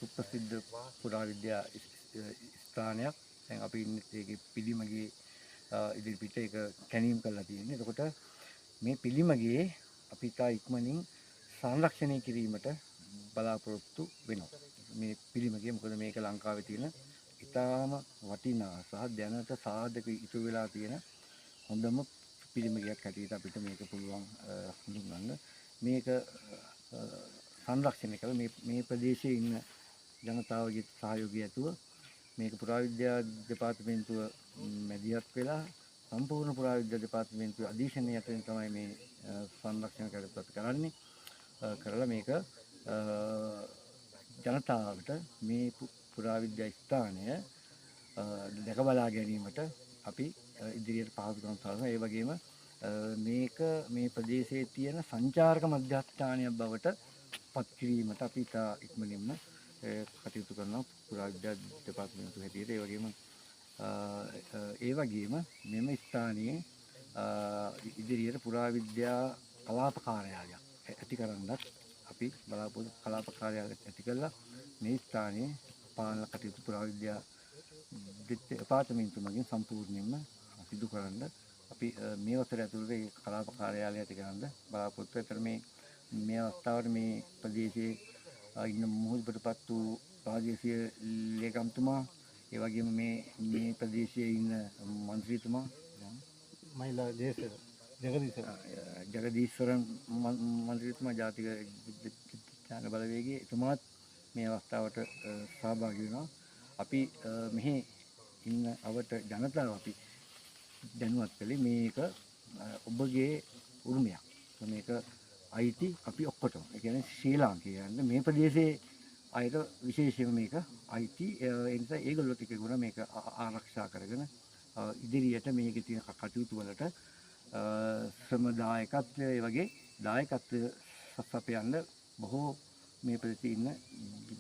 සුප්‍රසිද්ධ පුරාවිද්‍යා ස්ථානයක්. දැන් අපි ඉන්නේ ඒකේ පිළිමගේ ඉදිරිපිට ඒක කැණීම් කරලා තියෙන්නේ. එතකොට මේ පිළිමගේ අපි තා ඉක්මනින් සංරක්ෂණය කිරීමට බලාපොරොත්තු වෙනවා. මේ පිළිමගේ මොකද මේක ලංකාවේ තියෙන ඉතාම වටිනා සහ දැනට සාධක ඉතුරු වෙලා තියෙන හොඳම පිළිමයක් හැටියට අපිට මේක පුළුවන් හඳුන්වන්න. මේක සංරක්ෂණය කළ මේ ප්‍රදේශයේ ඉන්න ජනතාවගේ සහයෝගය ඇතුව මේක පුරාවිද්‍යා දෙපාර්තමේන්තුව මැදිහත් වෙලා සම්පූර්ණ පුරාවිද්‍යා දෙපාර්තමේන්තුව අධීක්ෂණය යටතේ තමයි මේ සංරක්ෂණ කටයුතු කරන්නේ. කරලා මේක ජනතාවට මේ පුරාවිද්‍යා ස්ථානය දැක බලා ගැනීමට අපි ඉදිරියට පහසුකම් සලසනවා. ඒ වගේම මේක මේ ප්‍රදේශයේ තියෙන සංචාරක මධ්‍යස්ථානයක් බවට පත් කිරීමට අපි ඉතා ඉක්මනින්ම කටයුතු කරනවා පුරාවිද්‍යා දෙපාර්තමේන්තුව හැටියට. ඒ වගේම මෙම ස්ථානයේ ඉදිරියට පුරාවිද්‍යා කලාප කාර්යාලයක් ඇති කරන්නත් අපි බලාපොරොත්තු කලාප කාර්යාලයක් ඇති කළා මේ ස්ථානයේ පාලන කටයුතු පුරාවිද්‍යා දෙපාර්තමේන්තුව මගින් සම්පූර්ණයෙන්ම සිදු කරන්න අපි මේ වසර ඇතුළත ඒ කලාප කාර්යාලය ඇති කරන්න බලාපොරොත්තු වෙනවා. මේ අවස්ථාවට මේ ප්‍රදේශයේ ඉන්න මුහුදුබඩපත් වූ ප්‍රාදේශීය ලේකම්තුමා ඒ වගේම මේ ප්‍රදේශයේ ඉන්න മന്ത്രിතුමා මහිලා ජගදීශ්වරන් මන්ත්‍රීතුමා ජාතික විද්‍යාන බලවේගයේ එතුමාත් මේ අවස්ථාවට සහභාගී වෙනවා. අපි මෙහි ඉන්න අවට ජනතාව අපි දැනුවත් කළේ මේක ඔබගේ උරුමයක්. මේක අයිති අපි ඔක්කොටම. ඒ කියන්නේ ශ්‍රී ලාංකිකයන්ට මේ ප්‍රදේශයේ අයට විශේෂයෙන්ම මේක අයිති. ඒ නිසා ඒගොල්ලෝ ටිකකුණ මේක ආරක්ෂා කරගෙන ඉදිරියට මේකේ තියෙන කටයුතු වලට ශ්‍රම දායකත්වය ඒ වගේ දායකත්වය සපයන්න බොහෝ මේ ප්‍රදේශයේ ඉන්න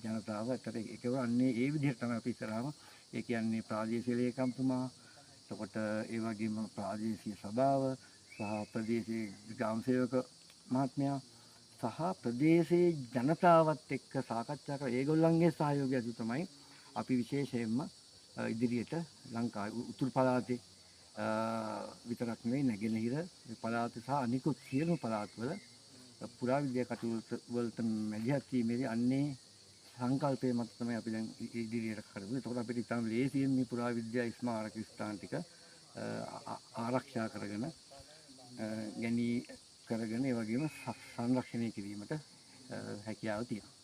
ජනතාව අතර ඒකව අන්නේ ඒ විදිහට තමයි අපි ඉස්සරහම ඒ කියන්නේ ප්‍රාදේශීය ලේකම්තුමා එතකොට ඒ වගේම ප්‍රාදේශීය සභාව සහ ප්‍රදේශීය ග්‍රාම සේවක මහත්මයා සහ ප්‍රදේශයේ ජනතාවත් එක්ක සාකච්ඡා කරලා ඒගොල්ලන්ගේ සහයෝගය ඇති තමයි අපි විශේෂයෙන්ම ඉදිරියට ලංකාවේ උතුරු පළාතේ විතරක් නෙවෙයි නැගෙනහිර පළාත සහ අනිකුත් සියලුම පළාත්වල පුරාවිද්‍යා කටයුතු වලට මැදිහත් වීමේදී අන්නේ සංකල්පය මත තමයි අපි දැන් ඉදිරියට කරන්නේ. එතකොට අපිට ඉතාම ලේසියෙන් මේ පුරාවිද්‍යා ස්මාරක ස්ථාන ටික ආරක්ෂා කරගෙන ඒ වගේම සංරක්ෂණය කිරීමට හැකියාව තියෙනවා.